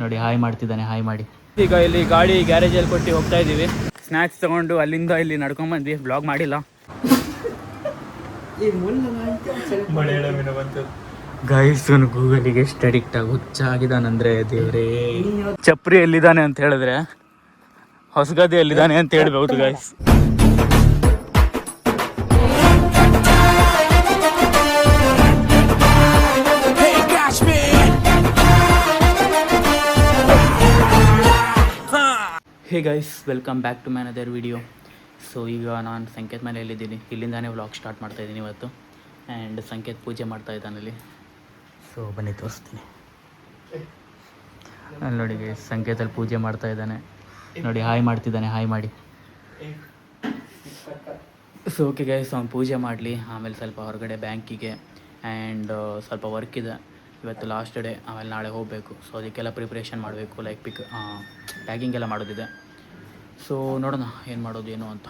ನೋಡಿ ಹಾಯ್ ಮಾಡ್ತಿದ್ದಾನೆ, ಹಾಯ್ ಮಾಡಿ. ಈಗ ಇಲ್ಲಿ ಗಾಡಿ ಗ್ಯಾರೇಜಲ್ಲಿ ಕೊಟ್ಟು ಹೋಗ್ತಾ ಇದ್ದೀವಿ. ಸ್ನ್ಯಾಕ್ಸ್ ತೊಗೊಂಡು ಅಲ್ಲಿಂದ ಇಲ್ಲಿ ನಡ್ಕೊಂಬಂದ್ವಿ. ಬ್ಲಾಗ್ ಮಾಡಿಲ್ಲ. ಗೈಸ್ ಗೂಗಲಿಗೆ ಎಷ್ಟು ಅಡಿಕ್ಟ್ ಆಗಿ ಹುಚ್ಚಾಗಿದ್ದಾನಂದ್ರೆ ದೇವ್ರೇ. ಚಪ್ರಿ ಎಲ್ಲಿದ್ದಾನೆ ಅಂತ ಹೇಳಿದ್ರೆ ಹೊಸಗದ್ದೆ ಎಲ್ಲಿದ್ದಾನೆ ಅಂತ ಹೇಳ್ಬಹುದು guys. Hey guys, welcome back to my another video. So ಈಗ ನಾನು ಸಂಕೇತ್ ಮನೆಯಲ್ಲಿದ್ದೀನಿ. ಇಲ್ಲಿಂದಾನೇ ವ್ಲಾಗ್ ಸ್ಟಾರ್ಟ್ ಮಾಡ್ತಾಯಿದ್ದೀನಿ ಇವತ್ತು. ಆ್ಯಂಡ್ ಸಂಕೇತ್ ಪೂಜೆ ಮಾಡ್ತಾ ಇದ್ದಾನಲ್ಲಿ. ಸೊ ಬನ್ನಿ ತೋರಿಸ್ತೀನಿ. ಅಲ್ಲಿ ನೋಡಿ ಗೈಸ್, ಸಂಕೇತಲ್ಲಿ ಪೂಜೆ ಮಾಡ್ತಾ ಇದ್ದಾನೆ. ನೋಡಿ ಹಾಯ್ ಮಾಡ್ತಿದ್ದಾನೆ, ಹಾಯ್ ಮಾಡಿ. ಸೊ ಓಕೆ ಗೈಸ್, ಅವ್ನು ಪೂಜೆ ಮಾಡಲಿ. ಆಮೇಲೆ ಸ್ವಲ್ಪ ಹೊರಗಡೆ ಬ್ಯಾಂಕಿಗೆ ಆ್ಯಂಡ್ ಸ್ವಲ್ಪ ವರ್ಕ್ ಇದೆ. ಇವತ್ತು ಲಾಸ್ಟ್ ಡೇ, ಆಮೇಲೆ ನಾಳೆ ಹೋಗಬೇಕು. ಸೊ ಅದಕ್ಕೆಲ್ಲ ಪ್ರಿಪ್ರೇಷನ್ ಮಾಡಬೇಕು, ಲೈಕ್ ಪ್ಯಾಕಿಂಗ್ ಎಲ್ಲ ಮಾಡೋದಿದೆ. ಸೊ ನೋಡೋಣ ಏನು ಮಾಡೋದು ಏನು ಅಂತ.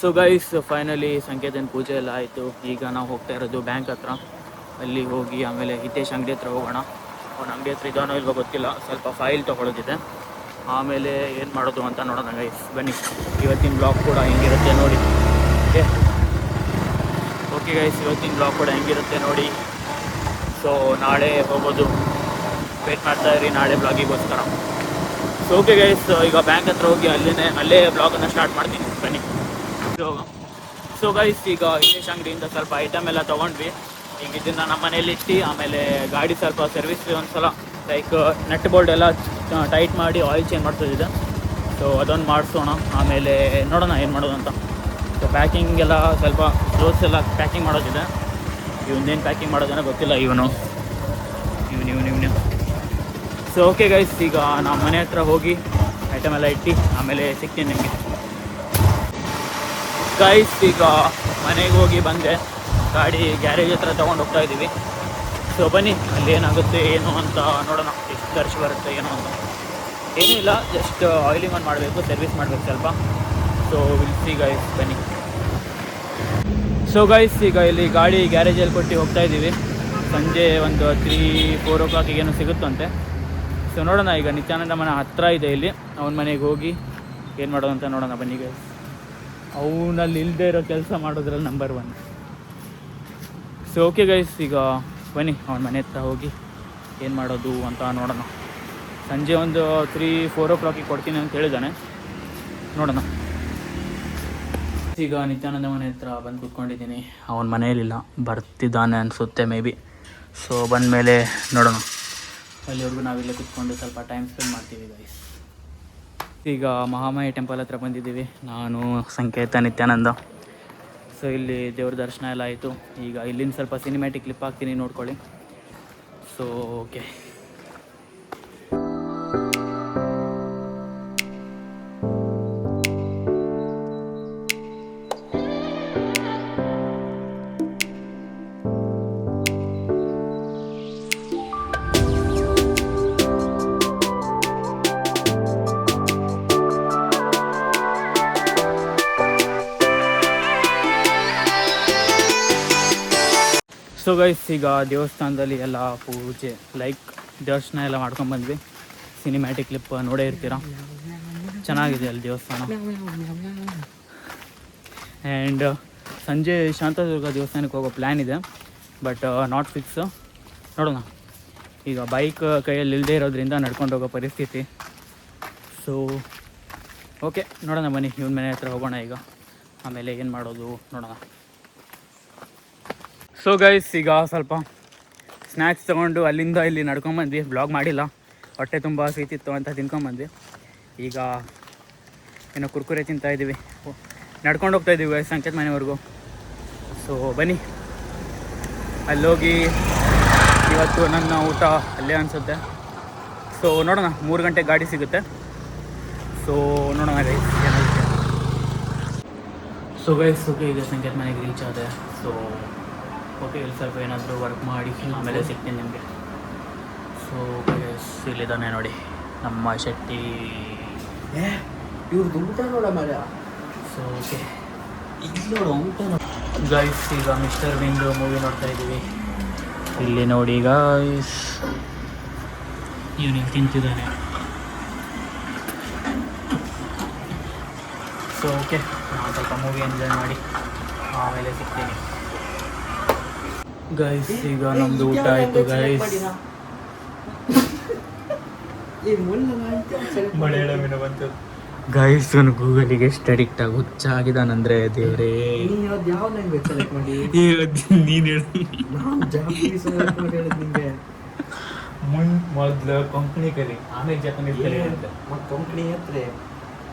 ಸೊ ಗೈಸ್, ಫೈನಲಿ ಸಂಕೇತನ ಪೂಜೆ ಎಲ್ಲ ಆಯಿತು. ಈಗ ನಾವು ಹೋಗ್ತಾ ಇರೋದು ಬ್ಯಾಂಕ್ ಹತ್ರ. ಅಲ್ಲಿ ಹೋಗಿ ಆಮೇಲೆ ಹಿತೇಶ್ ಅಂಗಡಿ ಹತ್ರ ಹೋಗೋಣ. ಅವ್ನ ಅಂಗಡಿ ಹತ್ರ ಇದ್ದಾನೋ ಇಲ್ವೋ ಗೊತ್ತಿಲ್ಲ, ಸ್ವಲ್ಪ ಫೈಲ್ ತೊಗೊಳೋದಿದೆ. ಆಮೇಲೆ ಏನು ಮಾಡೋದು ಅಂತ ನೋಡೋಣ ಗೈಸ್, ಬನ್ನಿ. ಇವತ್ತಿನ ಬ್ಲಾಗ್ ಕೂಡ ಹೆಂಗಿರುತ್ತೆ ನೋಡಿ. ಓಕೆ ಗೈಸ್, ಇವತ್ತಿನ ಬ್ಲಾಗ್ ಕೂಡ ಹೆಂಗಿರುತ್ತೆ ನೋಡಿ. ಸೊ ನಾಳೆ ಹೋಗೋದು, ವೇಟ್ ಮಾಡ್ತಾ ಇರಿ ನಾಳೆ ಬ್ಲಾಗಿಗೋಸ್ಕರ. ಸೊ ಓಕೆ ಗೈಸ್, ಈಗ ಬ್ಯಾಂಕ್ ಹತ್ರ ಹೋಗಿ ಅಲ್ಲೇ ಬ್ಲಾಗನ್ನು ಸ್ಟಾರ್ಟ್ ಮಾಡ್ತೀನಿ, ಬನ್ನಿ. ಸೊ ಗೈಸ್, ಈಗ ಹಿತೇಶ್ ಅಂಗಡಿಯಿಂದ ಸ್ವಲ್ಪ ಐಟಮ್ ಎಲ್ಲ ತೊಗೊಂಡ್ವಿ. ಈಗ ಇದನ್ನು ನಮ್ಮ ಮನೇಲಿ ಇಟ್ಟು ಆಮೇಲೆ ಗಾಡಿ ಸ್ವಲ್ಪ ಸರ್ವಿಸ್ ಒಂದ್ಸಲ ಲೈಕ್ ನಟ್ ಬೋಲ್ಡ್ ಎಲ್ಲ ಟೈಟ್ ಮಾಡಿ ಆಯಿಲ್ ಚೇಂಜ್ ಮಾಡ್ತಿದ್ದೆ. ಸೊ ಅದೊಂದು ಮಾಡಿಸೋಣ, ಆಮೇಲೆ ನೋಡೋಣ ಏನು ಮಾಡೋದು ಅಂತ. ಸೊ ಪ್ಯಾಕಿಂಗ್ ಎಲ್ಲ ಸ್ವಲ್ಪ ಕ್ಲೋತ್ಸ್ ಎಲ್ಲ ಪ್ಯಾಕಿಂಗ್ ಮಾಡೋದಿದೆ. ಇವನ್ನೇನು ಪ್ಯಾಕಿಂಗ್ ಮಾಡೋದೇನೋ ಗೊತ್ತಿಲ್ಲ. ಇವನು ಸೊ ಓಕೆ ಗೈಸ್, ಈಗ ನಮ್ಮ ಮನೆ ಹತ್ರ ಹೋಗಿ ಐಟಮ್ ಎಲ್ಲ ಇಟ್ಟು ಆಮೇಲೆ ಸಿಗ್ತೀನಿ ನಿಮಗೆ ಗೈಸ್. ಈಗ ಮನೆಗೆ ಹೋಗಿ ಬಂದೆ, ಗಾಡಿ ಗ್ಯಾರೇಜ್ ಹತ್ರ ತೊಗೊಂಡು ಹೋಗ್ತಾ ಇದ್ದೀವಿ. ಸೊ ಬನ್ನಿ, ಅಲ್ಲಿ ಏನಾಗುತ್ತೆ ಏನು ಅಂತ ನೋಡೋಣ, ಎಷ್ಟು ಖರ್ಚು ಬರುತ್ತೆ ಏನು ಅಂತ. ಏನೂ ಇಲ್ಲ, ಜಸ್ಟ್ ಆಯಿಲಿಂಗ್ ಆನ್ ಮಾಡಬೇಕು, ಸರ್ವಿಸ್ ಮಾಡಬೇಕು ಸ್ವಲ್ಪ. ಸೊ ವಿಲ್ ಸಿ ಗೈಸ್, ಬನ್ನಿ. ಸೊ ಗೈಸ್, ಈಗ ಇಲ್ಲಿ ಗಾಡಿ ಗ್ಯಾರೇಜಲ್ಲಿ ಕೊಟ್ಟು ಹೋಗ್ತಾ ಇದ್ದೀವಿ. ಸಂಜೆ ಒಂದು 3-4 o'clock ಏನೋ ಸಿಗುತ್ತಂತೆ. ಸೊ ನೋಡೋಣ, ಈಗ ನಿತ್ಯಾನಂದ ಮನೆ ಹತ್ತಿರ ಇದೆ ಇಲ್ಲಿ. ಅವನ ಮನೆಗೆ ಹೋಗಿ ಏನು ಮಾಡೋದು ಅಂತ ನೋಡೋಣ, ಬನ್ನಿ ಗೈಸ್. ಅವನಲ್ಲಿ ಇಲ್ಲದೆ ಇರೋ ಕೆಲಸ ಮಾಡೋದ್ರಲ್ಲಿ ನಂಬರ್ 1. ಸೊ ಓಕೆ ಗೈಸ್, ಈಗ ಬನ್ನಿ ಅವನ ಮನೆ ಹತ್ರ ಹೋಗಿ ಏನು ಮಾಡೋದು ಅಂತ ನೋಡೋಣ. ಸಂಜೆ ಒಂದು 3-4 o'clock ಕೊಡ್ತೀನಿ ಅಂತ ಹೇಳಿದ್ದಾನೆ, ನೋಡೋಣ. ಈಗ ನಿತ್ಯಾನಂದ ಮನೆ ಹತ್ರ ಬಂದು ಕೂತ್ಕೊಂಡಿದ್ದೀನಿ. ಅವನ ಮನೆಯಲ್ಲಿಲ್ಲ, ಬರ್ತಿದ್ದಾನೆ ಅನಿಸುತ್ತೆ ಮೇ ಬಿ. ಸೊ ಬಂದ ಮೇಲೆ ನೋಡೋಣ. ಅಲ್ಲಿವರೆಗೂ ನಾವಿಲ್ಲೇ ಕೂತ್ಕೊಂಡು ಸ್ವಲ್ಪ ಟೈಮ್ ಸ್ಪೆಂಡ್ ಮಾಡ್ತೀವಿ ಗೈಸ್. ಈಗ ಮಹಾಮಾಯಿ ಟೆಂಪಲ್ ಹತ್ರ ಬಂದಿದ್ದೀವಿ, ನಾನು ಸಂಕೇತ ನಿತ್ಯಾನಂದ. ಸೊ ಇಲ್ಲಿ ದೇವ್ರ ದರ್ಶನ ಎಲ್ಲ ಆಯಿತು. ಈಗ ಇಲ್ಲಿಂದ ಸ್ವಲ್ಪ ಸಿನಿಮ್ಯಾಟಿಕ್ ಕ್ಲಿಪ್ ಹಾಕ್ತೀನಿ, ನೋಡ್ಕೊಳ್ಳಿ. So okay. ಸೊ ಗೈಸ್, ಈಗ ದೇವಸ್ಥಾನದಲ್ಲಿ ಎಲ್ಲ ಪೂಜೆ ಲೈಕ್ ದರ್ಶನ ಎಲ್ಲ ಮಾಡ್ಕೊಂಡ್ಬಂದ್ವಿ. ಸಿನಿಮ್ಯಾಟಿಕ್ ಕ್ಲಿಪ್ ನೋಡೇ ಇರ್ತೀರ, ಚೆನ್ನಾಗಿದೆ ಅಲ್ಲಿ ದೇವಸ್ಥಾನ. ಆ್ಯಂಡ್ ಸಂಜೆ ಶಾಂತದುರ್ಗ ದೇವಸ್ಥಾನಕ್ಕೆ ಹೋಗೋ ಪ್ಲ್ಯಾನ್ ಇದೆ, ಬಟ್ ನಾಟ್ ಫಿಕ್ಸ್. ನೋಡೋಣ. ಈಗ ಬೈಕ್ ಕೈಯಲ್ಲಿ ಇಲ್ಲದೆ ಇರೋದ್ರಿಂದ ನಡ್ಕೊಂಡು ಹೋಗೋ ಪರಿಸ್ಥಿತಿ. ಸೊ ಓಕೆ, ನೋಡೋಣ ಬನ್ನಿ. ಇವನ ಮನೆ ಹತ್ರ ಹೋಗೋಣ ಈಗ, ಆಮೇಲೆ ಏನು ಮಾಡೋದು ನೋಡೋಣ. ಸೊ ಗೈಸ್, ಈಗ ಸ್ವಲ್ಪ ಸ್ನ್ಯಾಕ್ಸ್ ತೊಗೊಂಡು ಅಲ್ಲಿಂದ ಇಲ್ಲಿ ನಡ್ಕೊಂಬಂದ್ವಿ. ಬ್ಲಾಗ್ ಮಾಡಿಲ್ಲ, ಹೊಟ್ಟೆ ತುಂಬ ಸೀತಿತ್ತು ಅಂತ ತಿನ್ಕೊಂಬಂದ್ವಿ. ಈಗ ಏನೋ ಕುರ್ಕುರೆ ತಿಂತಾಯಿದ್ದೀವಿ, ನಡ್ಕೊಂಡು ಹೋಗ್ತಾಯಿದ್ದೀವಿ ಗೈಸ್ ಸಂಕೇತ್ ಮನೆವರೆಗೂ. ಸೊ ಬನ್ನಿ, ಅಲ್ಲೋಗಿ ಇವತ್ತು ನನ್ನ ಊಟ ಅಲ್ಲೇ ಅನಿಸುತ್ತೆ. ಸೊ ನೋಡೋಣ, 3 ಗಂಟೆಗೆ ಗಾಡಿ ಸಿಗುತ್ತೆ. ಸೊ ನೋಡೋಣ ಗೈಸ್ ಏನಾಗುತ್ತೆ. ಸೊ ಗೈಸ್, ಓಕೆ, ಈಗ ಸಂಕೇತ್ ಮನೆಗೆ ರೀಚ್ ಆದೆ. ಸೊ ಓಕೆ, ಇಲ್ಲಿ ಸ್ವಲ್ಪ ಏನಾದರೂ ವರ್ಕ್ ಮಾಡಿ ಆಮೇಲೆ ಸಿಗ್ತೀನಿ ನಿಮಗೆ. ಸೊ ಇಲ್ಲಿದ್ದಾನೆ ನೋಡಿ ನಮ್ಮ ಶೆಟ್ಟಿ. ಇವ್ರದ್ದು ಊಟ ನೋಡ ಮರ. ಸೊ ಓಕೆ, ಇಲ್ಲಿ ನೋಡು ಊಟ. ಗೈಸ್ ಈಗ ಮಿಸ್ಟರ್ ವಿಂಗ್ ಮೂವಿ ನೋಡ್ತಾ ಇದ್ದೀವಿ. ಇಲ್ಲಿ ನೋಡಿ ಗೈಸ್, ಇವನಿಗೆ ತಿಂತಿದ್ದಾನೆ. ಸೊ ಓಕೆ, ನಾವು ಸ್ವಲ್ಪ ಮೂವಿ ಎಂಜಾಯ್ ಮಾಡಿ ಆಮೇಲೆ ಸಿಗ್ತೀನಿ. ಗೈಸ್ ಈಗ ನಮ್ಮದು ಊಟ ಆಯಿತು ಗೈಸ್. ಮಲಯಾಳಮಿನ ಬಂತು ಗೈಸ್. ಅವನು ಗೂಗಲಿಗೆ ಎಷ್ಟು ಅಡಿಕ್ಟ್ ಆಗಿ ಹುಚ್ಚಾಗಿದ್ದಾನಂದ್ರೆ ದೇವರೇ. ಯಾವ ಲ್ಯಾಂಗ್ವೇಜ್ ಸೆಲೆಕ್ಟ್ ಮಾಡಿ? ನೀನು ಹೇಳಿ. ನಿಮಗೆ ಮೊದಲು ಕೊಂಕಣಿ ಕಲಿ, ಆಮೇಲೆ ಜಪಾನೀಸ್ ಕಲಿ ಅಂತ. ಕೊಂಕಣಿ ಹತ್ರ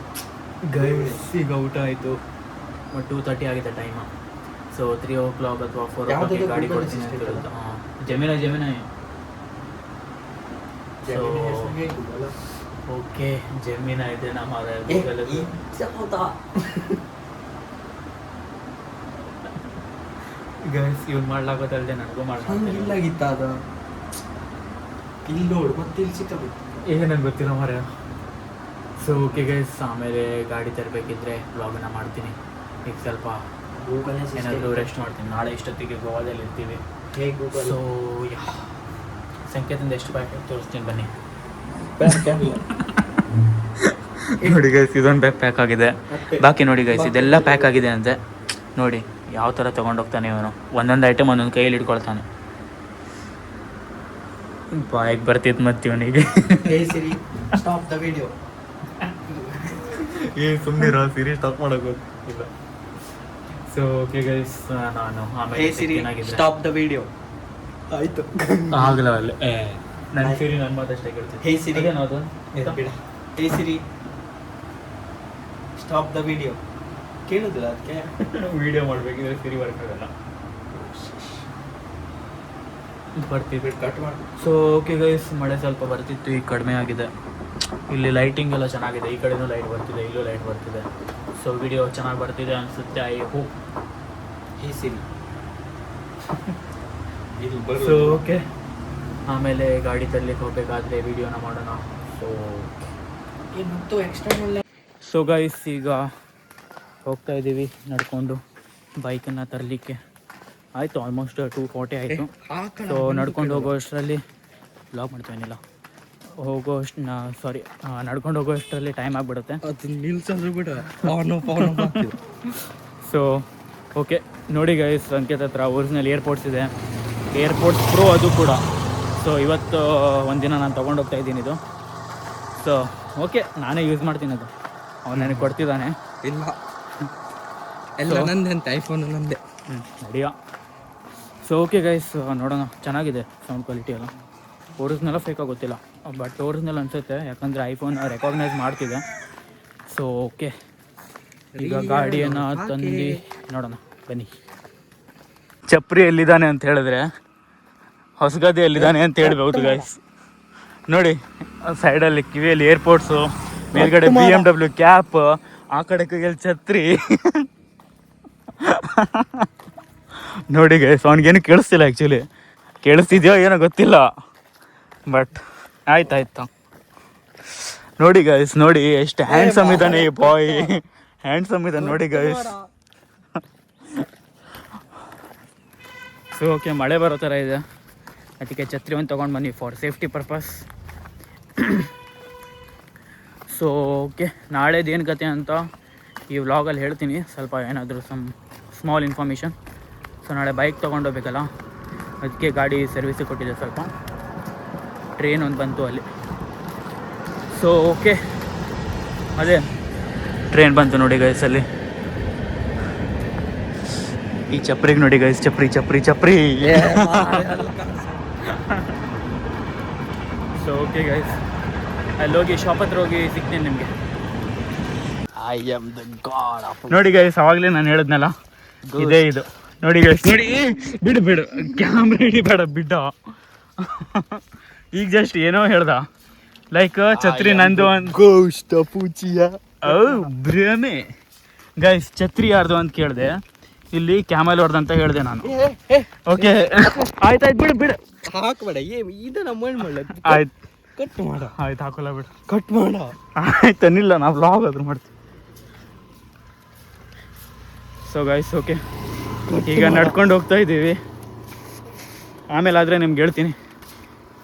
ಗೈಸ್ ಈಗ ಊಟ ಆಯಿತು. 2:30 ಆಗಿದೆ ಟೈಮು. ಸೊ 3 o'clock ಅಥವಾ 4 o'clock ಗಾಡಿ ಕೊಡ್ತೀನಿ ಅಂತ ಹೇಳಿದ್ರು. ಜಮೀನ ಸೊ ಓಕೆ, ಜಮೀನ ಇದೆ ನಮ್ಮ ಗೈಸ್. ಇವ್ನು ಮಾಡ್ಲಾಗೋದಲ್ದೆ ನನಗೂ ಮಾಡ್ಲಾಗಿತ್ತ ಅದು. ಇಲ್ಲಿ ನೋಡು ಮತ್ತೆ ಇಲ್ಲಿ ಸಿಕ್ಕಬೇಕು. ಈಗ ನಂಗೆ ಗೊತ್ತಿಲ್ಲ ಮಾರ. ಸೊ ಓಕೆ ಗೈಸ್, ಆಮೇಲೆ ಗಾಡಿ ತರಬೇಕಿದ್ರೆ ಬ್ಲಾಗನ್ನ ಮಾಡ್ತೀನಿ. ಈಗ ಸ್ವಲ್ಪ ಏನಾದರೂ ರೆಸ್ಟ್ ಮಾಡ್ತೀನಿ. ನಾಳೆ ಇಷ್ಟೊತ್ತಿಗೆ ಗೋವಾದಲ್ಲಿ ಇರ್ತೀವಿ. ಸೊ ಸಂಕೇತದಿಂದ ಎಷ್ಟು ಪ್ಯಾಕ್ ತೋರಿಸ್ತೀನಿ ಬನ್ನಿ. ನೋಡಿ ಗೈಸ್, ಇದೊಂದು ಬ್ಯಾಗ್ ಪ್ಯಾಕ್ ಆಗಿದೆ. ಬಾಕಿ ನೋಡಿ ಗೈಸ್, ಇದೆಲ್ಲ ಪ್ಯಾಕ್ ಆಗಿದೆ ಅಂತೆ. ನೋಡಿ ಯಾವ ಥರ ತೊಗೊಂಡೋಗ್ತಾನೆ ಇವನು. ಒಂದೊಂದು ಐಟಮ್ ಒಂದೊಂದು ಕೈಯಲ್ಲಿ ಇಟ್ಕೊಳ್ತಾನೆ. ಬಾಯಿಗೆ ಬರ್ತಿತ್ತು ಮತ್ತೆ ಇವನಿಗೆ. Stop the video. ಸುಮ್ಮನೆ ಸಿರಿ ಸ್ಟಾಪ್ ಮಾಡೋಕ್ಕಿಲ್ಲ. ಸೊ ಓಕೆ ಗೈಸ್, ನಾನು ಆಮೇಲೆ ಸ್ಟಾಪ್ ದ ವಿಡಿಯೋ ಆಯಿತು. ಆಗಲವಲ್ಲ ನನ್ನ ಸಿರಿ ನನ್ನ ಮಾತಷ್ಟೇ ಕೇಳ್ತೀನಿ. ಹೇ ಸಿರಿ ಏನದು? ಹೇ ಸಿರಿ ಸ್ಟಾಪ್ ದ ವಿಡಿಯೋ ಕೇಳುದಿಲ್ಲ. ಅದಕ್ಕೆ ವಿಡಿಯೋ ಮಾಡಬೇಕಿದ್ರೆ ಸಿರಿ ವರ್ಕ್ ಆಗಲ್ಲ. ಬರ್ತೀವಿ ಕಟ್ ಮಾಡಿ. ಸೊ ಓಕೆ ಗೈಸ್, ಮಳೆ ಸ್ವಲ್ಪ ಬರ್ತಿತ್ತು, ಈಗ ಕಡಿಮೆ ಆಗಿದೆ. ಇಲ್ಲಿ ಲೈಟಿಂಗ್ ಎಲ್ಲ ಚೆನ್ನಾಗಿದೆ. ಈ ಕಡೆನೂ ಲೈಟ್ ಬರ್ತಿದೆ, ಇಲ್ಲೂ ಲೈಟ್ ಬರ್ತಿದೆ. ಸೊ ವಿಡಿಯೋ ಚೆನ್ನಾಗಿ ಬರ್ತಿದೆ ಅನಿಸುತ್ತೆ. I hope. Hey Siri so okay, ಆಮೇಲೆ ಗಾಡಿ ತರಲಿಕ್ಕೆ ಹೋಗಬೇಕಾದ್ರೆ ವಿಡಿಯೋನ ಮಾಡೋಣ. ಸೊ ಮತ್ತು ಎಕ್ಸ್ಟರ್ನಲ್. ಸೊ ಗೈಸ್ ಈಗ ಹೋಗ್ತಾ ಇದ್ದೀವಿ ನಡ್ಕೊಂಡು ಬೈಕನ್ನು ತರಲಿಕ್ಕೆ. ಆಯಿತು, ಆಲ್ಮೋಸ್ಟ್ 2:40 ಆಯಿತು. ಸೊ ನಡ್ಕೊಂಡು ಹೋಗೋ ಅಷ್ಟರಲ್ಲಿ ಬ್ಲಾಗ್ ಮಾಡ್ತೀನಿಲ್ಲ, ನಡ್ಕೊಂಡು ಹೋಗೋ ಅಷ್ಟರಲ್ಲಿ ಟೈಮ್ ಆಗಿಬಿಡುತ್ತೆ. ಸೊ ಓಕೆ ನೋಡಿ ಗೈಸ್, ಸಂಕೇತ ಹತ್ರ ಒರಿಜಿನಲ್ ಏರ್ಪೋರ್ಟ್ಸ್ ಇದೆ. ಏರ್ಪೋರ್ಟ್ಸ್ ಪ್ರೋ ಅದು ಕೂಡ. ಸೊ ಇವತ್ತು ಒಂದಿನ ನಾನು ತೊಗೊಂಡೋಗ್ತಾ ಇದ್ದೀನಿ ಇದು. ಸೊ ಓಕೆ, ನಾನೇ ಯೂಸ್ ಮಾಡ್ತೀನಿ ಅದು. ಅವ್ನು ನನಗೆ ಕೊಡ್ತಿದ್ದಾನೆ. ಇಲ್ಲ ಎಲ್ಲ ನಂದೆ ಅಂತ, ಐಫೋನ್ ನಂದೆ. ನಡಿಯ. ಸೊ ಓಕೆ ಗೈಸ್, ನೋಡೋಣ. ಚೆನ್ನಾಗಿದೆ ಸೌಂಡ್ ಕ್ವಾಲಿಟಿ ಎಲ್ಲ. ಒರಿಜಿನಲ್ಲ ಫೇಕ್ ಗೊತ್ತಿಲ್ಲ, ಬಟ್ ಒರಿಜಿನಲ್ ಅನಿಸುತ್ತೆ, ಯಾಕಂದರೆ ಐಫೋನ್ ರೆಕಾಗ್ನೈಸ್ ಮಾಡ್ತಿದೆ. ಸೊ ಓಕೆ, ಈಗ ಗಾಡಿಯನ್ನು ತಂದು ನೋಡೋಣ ಬನ್ನಿ. ಚಪ್ರಿ ಎಲ್ಲಿದ್ದಾನೆ ಅಂತ ಹೇಳಿದ್ರೆ ಹೊಸಗದೆ ಎಲ್ಲಿದ್ದಾನೆ ಅಂತ ಹೇಳ್ಬೋದು ಗೈಸ್. ನೋಡಿ ಸೈಡಲ್ಲಿ ಕಿವಿಯಲ್ಲಿ ಏರ್ಪೋರ್ಟ್ಸು, ಮೇಲ್ಗಡೆ BMW ಕ್ಯಾಪ್, ಆ ಕಡೆ ಕೈಯಲ್ಲಿ ಛತ್ರಿ. ನೋಡಿ ಗೈಸ್, ಅವ್ನಿಗೇನು ಕೇಳಿಸ್ತಿಲ್ಲ. ಆ್ಯಕ್ಚುಲಿ ಕೇಳಿಸ್ತಿದ್ಯೋ ಏನೋ ಗೊತ್ತಿಲ್ಲ, ಬಟ್ ಆಯ್ತಾಯ್ತು. ನೋಡಿ ಗೈಸ್, ನೋಡಿ ಎಷ್ಟು ಹ್ಯಾಂಡ್ಸಮ್ ಇದ್ದಾನೆ ಈ ಬಾಯ್. ಹ್ಯಾಂಡ್ಸಮ್ ಇದ್ದಾನೆ ನೋಡಿ ಗೈಸ್. ಸೊ ಓಕೆ, ಮಳೆ ಬರೋ ಥರ ಇದೆ, ಅದಕ್ಕೆ ಛತ್ರಿ ಒಂದು ತೊಗೊಂಡು ಬನ್ನಿ for safety purpose. So okay, ನಾಳೆದು ಏನು ಕತೆ ಅಂತ ಈ ವ್ಲಾಗಲ್ಲಿ ಹೇಳ್ತೀನಿ. ಸ್ವಲ್ಪ ಏನಾದರೂ ಸ್ಮಾಲ್ ಇನ್ಫಾರ್ಮೇಷನ್. ಸೊ ನಾಳೆ ಬೈಕ್ ತೊಗೊಂಡೋಗ್ಬೇಕಲ್ಲ, ಅದಕ್ಕೆ ಗಾಡಿ ಸರ್ವಿಸಿಗೆ ಕೊಟ್ಟಿದ್ದೆ. ಸ್ವಲ್ಪ ಟ್ರೈನ್ ಒಂದು ಬಂತು ಅಲ್ಲಿ. ಸೊ ಓಕೆ, ಅದೇ ಟ್ರೈನ್ ಬಂತು ನೋಡಿ ಗೈಸ್ ಅಲ್ಲಿ. ಈ ಚಪ್ರಿಗೆ ನೋಡಿ guys, chapri chapri chapri. So okay guys, ಅಲ್ಲೋಗಿ ಶಾಪ್ ಹತ್ರ ಹೋಗಿ ಸಿಗ್ತೀನಿ ನಿಮಗೆ. I am the god of. ನೋಡಿ ಗೈಸ್, ಅವಾಗಲೇ ನಾನು ಹೇಳಿದ್ನಲ್ಲ, ಇದೇ ಇದು. ನೋಡಿ ಗೈಸ್, ನೋಡಿ, ಬಿಡು ಬಿಡು, ಕ್ಯಾಮ್ರಾ ಹಿಡಿಬೇಡ, ಬಿಡ್ಡ. ಈಗ ಜಸ್ಟ್ ಏನೋ ಹೇಳ್ದ, ಲೈಕ್ ಛತ್ರಿ ನಂದು ಅಂತ. ಭ್ರಮೆ ಗೈಸ್, ಛತ್ರಿ ಯಾರ್ದು ಅಂತ ಕೇಳಿದೆ. ಇಲ್ಲಿ ಕ್ಯಾಮಲ್ ಹೊಡೆದಂತ ಹೇಳಿದೆ ನಾನು. ಓಕೆ ಆಯ್ತಾಯ್ತು ಬಿಡು ಬಿಡು ಹಾಕಬೇಡ ಇದನ್ನ ಮಾಡಿ ಆಯ್ತು ಕಟ್ ಮಾಡ. ಆಯ್ತು ಹಾಕೋಲ್ಲ ಬಿಡು ಕಟ್ ಮಾಡ. ಆಯ್ತನಿಲ್ಲ ನಾವು ವ್ಲಾಗ್ ಆದ್ರೂ ಮಾಡ್ತೀವಿ. ಸೊ ಗೈಸ್ ಓಕೆ ಈಗ ನಡ್ಕೊಂಡು ಹೋಗ್ತಾ ಇದ್ದೀವಿ. ಆಮೇಲೆ ಆದರೆ ನಿಮ್ಗೆ ಹೇಳ್ತೀನಿ.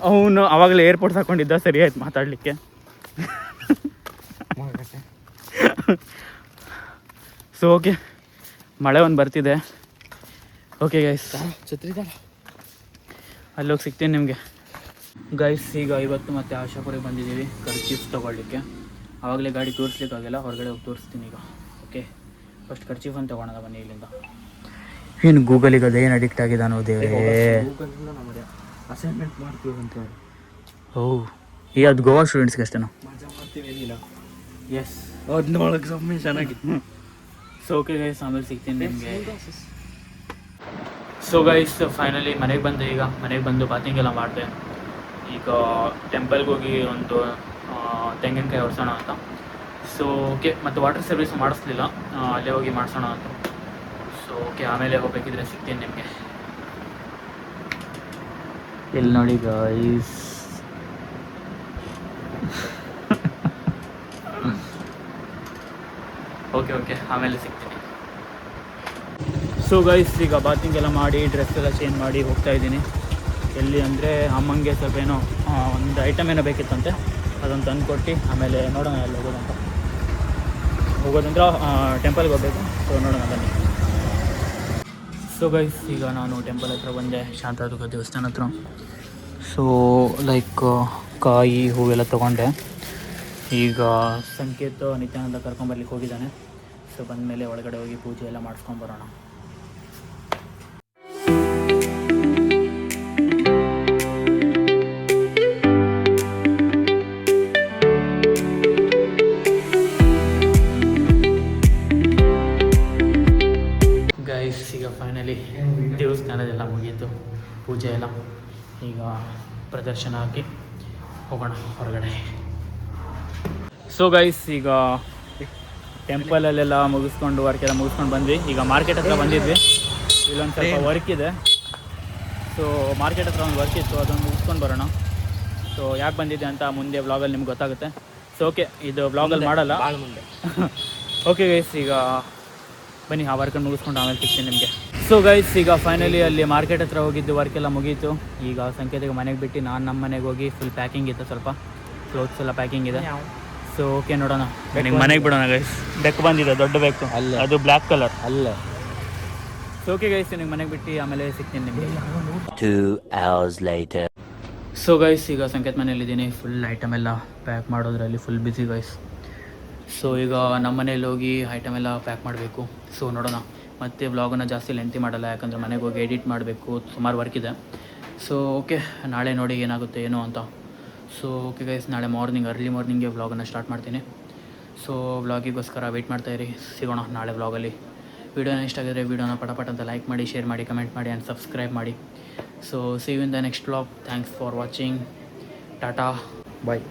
ಅವನು ಆವಾಗಲೇ ಏರ್ಪೋರ್ಟ್ ಹಾಕೊಂಡಿದ್ದ, ಸರಿ ಆಯ್ತು ಮಾತಾಡಲಿಕ್ಕೆ. ಸೊ ಓಕೆ ಮಳೆ ಒಂದು ಬರ್ತಿದೆ. ಓಕೆ ಗೈಸ್ ಛತ್ರಿದಾರ ಅಲ್ಲೋಗಿ ಸಿಗ್ತೀನಿ ನಿಮಗೆ. ಗೈಸ್ ಈಗ ಇವತ್ತು ಮತ್ತೆ ಆಶಾಪುರಿಗೆ ಬಂದಿದ್ದೀವಿ ಕರ್ಚೀಫ್ ತೊಗೊಳ್ಲಿಕ್ಕೆ. ಆವಾಗಲೇ ಗಾಡಿ ತೋರಿಸ್ಲಿಕ್ಕಾಗಿಲ್ಲ, ಹೊರಗಡೆ ಹೋಗಿ ತೋರಿಸ್ತೀನಿ ಈಗ. ಓಕೆ ಫಸ್ಟ್ ಕರ್ಚೀಫ್ ಅಂತ ತೊಗೊಳೋಣ ಬನ್ನಿ ಇಲ್ಲಿಂದ. ಏನು ಗೂಗಲಿಗೆ ಅದೇನು ಅಡಿಕ್ಟ್ ಆಗಿದೆ ಅನ್ನೋದೇ. ಅಸೈನ್ಮೆಂಟ್ ಮಾಡ್ತೀವಿ ಅಂತ. ಓ ಈ ಅದು ಗೋವಾ ಸ್ಟೂಡೆಂಟ್ಸ್ಗೆ ಅಷ್ಟೇನಾ? ಮಜಾ ಮಾಡ್ತೀವಿ ಏನಿಲ್ಲ. ಎಸ್ 14 ಸಮ್ಮೆ ಚೆನ್ನಾಗಿತ್ತು. ಸೊ ಓಕೆ ಗೈಸ್ ಆಮೇಲೆ ಸಿಗ್ತೀನಿ ನಿಮಗೆ. ಸೊ ಗೈಸ್ ಫೈನಲಿ ಮನೆಗೆ ಬಂದೆ. ಈಗ ಮನೆಗೆ ಬಂದು ಬಾತಿಂಗ್ ಎಲ್ಲ ಮಾಡಿದೆ. ಈಗ ಟೆಂಪಲ್ಗೆ ಹೋಗಿ ಒಂದು ತೆಂಗಿನಕಾಯಿ ಹೊಡ್ಸೋಣ ಅಂತ. ಸೊ ಓಕೆ ಮತ್ತು ವಾಟರ್ ಸರ್ವಿಸ್ ಮಾಡಿಸ್ಲಿಲ್ಲ, ಅಲ್ಲೇ ಹೋಗಿ ಮಾಡಿಸೋಣ ಅಂತ. ಸೊ ಓಕೆ ಆಮೇಲೆ ಹೋಗ್ಬೇಕಿದ್ರೆ ಸಿಗ್ತೀನಿ ನಿಮಗೆ. ಇಲ್ಲಿ ನೋಡಿ ಗೈಸ್ ಓಕೆ ಓಕೆ ಆಮೇಲೆ ಸಿಗ್ತೀನಿ. ಸೊ ಗೈಸ್ ಈಗ ಬಾತಿಂಗ್ ಎಲ್ಲ ಮಾಡಿ ಡ್ರೆಸ್ ಎಲ್ಲ ಚೇಂಜ್ ಮಾಡಿ ಹೋಗ್ತಾ ಇದ್ದೀನಿ. ಎಲ್ಲಿ ಅಂದರೆ ಅಮ್ಮಂಗೆ ಸ್ವಲ್ಪ ಏನೋ ಒಂದು ಐಟಮ್ ಏನೋ ಬೇಕಿತ್ತಂತೆ, ಅದನ್ನು ತಂದು ಕೊಟ್ಟು ಆಮೇಲೆ ನೋಡೋಣ ಎಲ್ಲಿ ಹೋಗೋದಂದ್ರೆ ಟೆಂಪಲ್ಗೆ ಹೋಗಬೇಕು. ಸೊ ನೋಡೋಣ ಬನ್ನಿ. ಸೊ ಗೈಸ್ ಈಗ ನಾನು ಟೆಂಪಲ್ ಹತ್ರ ಬಂದೆ, ಶಾಂತದುರ್ಗ ದೇವಸ್ಥಾನ ಹತ್ರ. ಸೊ ಲೈಕ್ ಕಾಯಿ ಹೂವೆಲ್ಲ ತೊಗೊಂಡೆ. ಈಗ ಸಂಕೇತ ನಿತ್ಯಾನಂದ ಕರ್ಕೊಂಬರ್ಲಿಕ್ಕೆ ಹೋಗಿದ್ದಾನೆ. ಸೊ ಬಂದಮೇಲೆ ಒಳಗಡೆ ಹೋಗಿ ಪೂಜೆ ಎಲ್ಲ ಮಾಡಿಸ್ಕೊಂಬರೋಣ. ಗೈಸ್ ಈಗ ಫೈನಲಿ ದೇವಸ್ಥಾನದೆಲ್ಲ ಮುಗೀತು, ಪೂಜೆ ಎಲ್ಲ. ಈಗ ಪ್ರದರ್ಶನ ಹಾಕಿ ಹೋಗೋಣ ಹೊರಗಡೆ. ಸೊ ಗೈಸ್ ಈಗ ಟೆಂಪಲಲ್ಲೆಲ್ಲ ಮುಗಿಸ್ಕೊಂಡು ವರ್ಕೆಲ್ಲ ಮುಗಿಸ್ಕೊಂಡು ಬಂದ್ವಿ. ಈಗ ಮಾರ್ಕೆಟ್ ಹತ್ರ ಬಂದಿದ್ವಿ. ಇಲ್ಲೊಂದು ಸ್ವಲ್ಪ ವರ್ಕ್ ಇದೆ. ಸೊ ಮಾರ್ಕೆಟ್ ಹತ್ರ ಒಂದು ವರ್ಕ್ ಇತ್ತು, ಅದನ್ನು ಮುಗಿಸ್ಕೊಂಡು ಬರೋಣ. ಸೊ ಯಾಕೆ ಬಂದಿದ್ದೆ ಅಂತ ಮುಂದೆ ವ್ಲಾಗಲ್ಲಿ ನಿಮ್ಗೆ ಗೊತ್ತಾಗುತ್ತೆ. ಸೊ ಓಕೆ ಇದು ವ್ಲಾಗಲ್ಲಿ ಮಾಡಲ್ಲ. ಮುಂದೆ ಓಕೆ ಗೈಸ್ ಈಗ ಬನ್ನಿ ಆ ವರ್ಕನ್ನು ಮುಗಿಸ್ಕೊಂಡು ಆಮೇಲೆ ಸಿಗ್ತೀನಿ ನಿಮಗೆ. ಸೊ ಗೈಸ್ ಈಗ ಫೈನಲಿ ಅಲ್ಲಿ ಮಾರ್ಕೆಟ್ ಹತ್ರ ಹೋಗಿದ್ದು ವರ್ಕೆಲ್ಲ ಮುಗೀತು. ಈಗ ಸಂಕೇತಿಗೆ ಮನೆಗೆ ಬಿಟ್ಟು ನಾನು ನಮ್ಮ ಮನೆಗೆ ಹೋಗಿ ಫುಲ್ ಪ್ಯಾಕಿಂಗ್ ಇತ್ತು, ಸ್ವಲ್ಪ ಕ್ಲೋತ್ಸ್ ಎಲ್ಲ ಪ್ಯಾಕಿಂಗ್ ಇದೆ. ಸೊ ಓಕೆ ನೋಡೋಣ, ನಿಮ್ಗೆ ಮನೆಗೆ ಬಿಡೋಣ ಗೈಸ್. ಬೆಕ್ಕು ಬಂದಿದೆ, ದೊಡ್ಡ ಬೆಕ್ಕು, ಅದು ಬ್ಲ್ಯಾಕ್ ಕಲರ್ ಅಲ್ಲ. ಸೊ ಓಕೆ ಗೈಸ್ ನಿಮ್ಗೆ ಮನೆಗೆ ಬಿಟ್ಟು ಆಮೇಲೆ ಸಿಗ್ತೀನಿ ನಿಮಗೆ. 2 hours later. ಸೊ ಗೈಸ್ ಈಗ ಸಂಕೇತ್ ಮನೇಲಿದ್ದೀನಿ. ಫುಲ್ ಐಟಮ್ ಎಲ್ಲ ಪ್ಯಾಕ್ ಮಾಡೋದ್ರಲ್ಲಿ ಫುಲ್ ಬ್ಯುಸಿ ಗೈಸ್. ಸೊ ಈಗ ನಮ್ಮ ಮನೇಲಿ ಹೋಗಿ ಐಟಮ್ ಎಲ್ಲ ಪ್ಯಾಕ್ ಮಾಡಬೇಕು. ಸೊ ನೋಡೋಣ, ಮತ್ತು ವ್ಲಾಗನ್ನು ಜಾಸ್ತಿ ಲೆಂತಿ ಮಾಡಲ್ಲ, ಯಾಕಂದರೆ ಮನೆಗೆ ಹೋಗಿ ಎಡಿಟ್ ಮಾಡಬೇಕು, ಸುಮಾರು ವರ್ಕ್ ಇದೆ. ಸೊ ಓಕೆ ನಾಳೆ ನೋಡಿ ಏನಾಗುತ್ತೆ ಏನೋ ಅಂತ. ಸೊ ಓಕೆ ಗೈಸ್ ನಾಳೆ ಅರ್ಲಿ ಮಾರ್ನಿಂಗ್ಗೆ ವ್ಲಾಗನ್ನು ಸ್ಟಾರ್ಟ್ ಮಾಡ್ತೀನಿ. ಸೊ ವ್ಲಾಗಿಗೋಸ್ಕರ ವೆಯ್ಟ್ ಮಾಡ್ತಾಯಿರಿ, ಸಿಗೋಣ ನಾಳೆ ವ್ಲಾಗಲ್ಲಿ. ವೀಡಿಯೋನ ಇಷ್ಟ ಆಗಿದ್ರೆ ವೀಡಿಯೋನ ಪಟ ಅಂತ ಲೈಕ್ ಮಾಡಿ, ಶೇರ್ ಮಾಡಿ, ಕಮೆಂಟ್ ಮಾಡಿ ಆ್ಯಂಡ್ ಸಬ್ಸ್ಕ್ರೈಬ್ ಮಾಡಿ. So see you in the next vlog. Thanks for watching. Tata bye.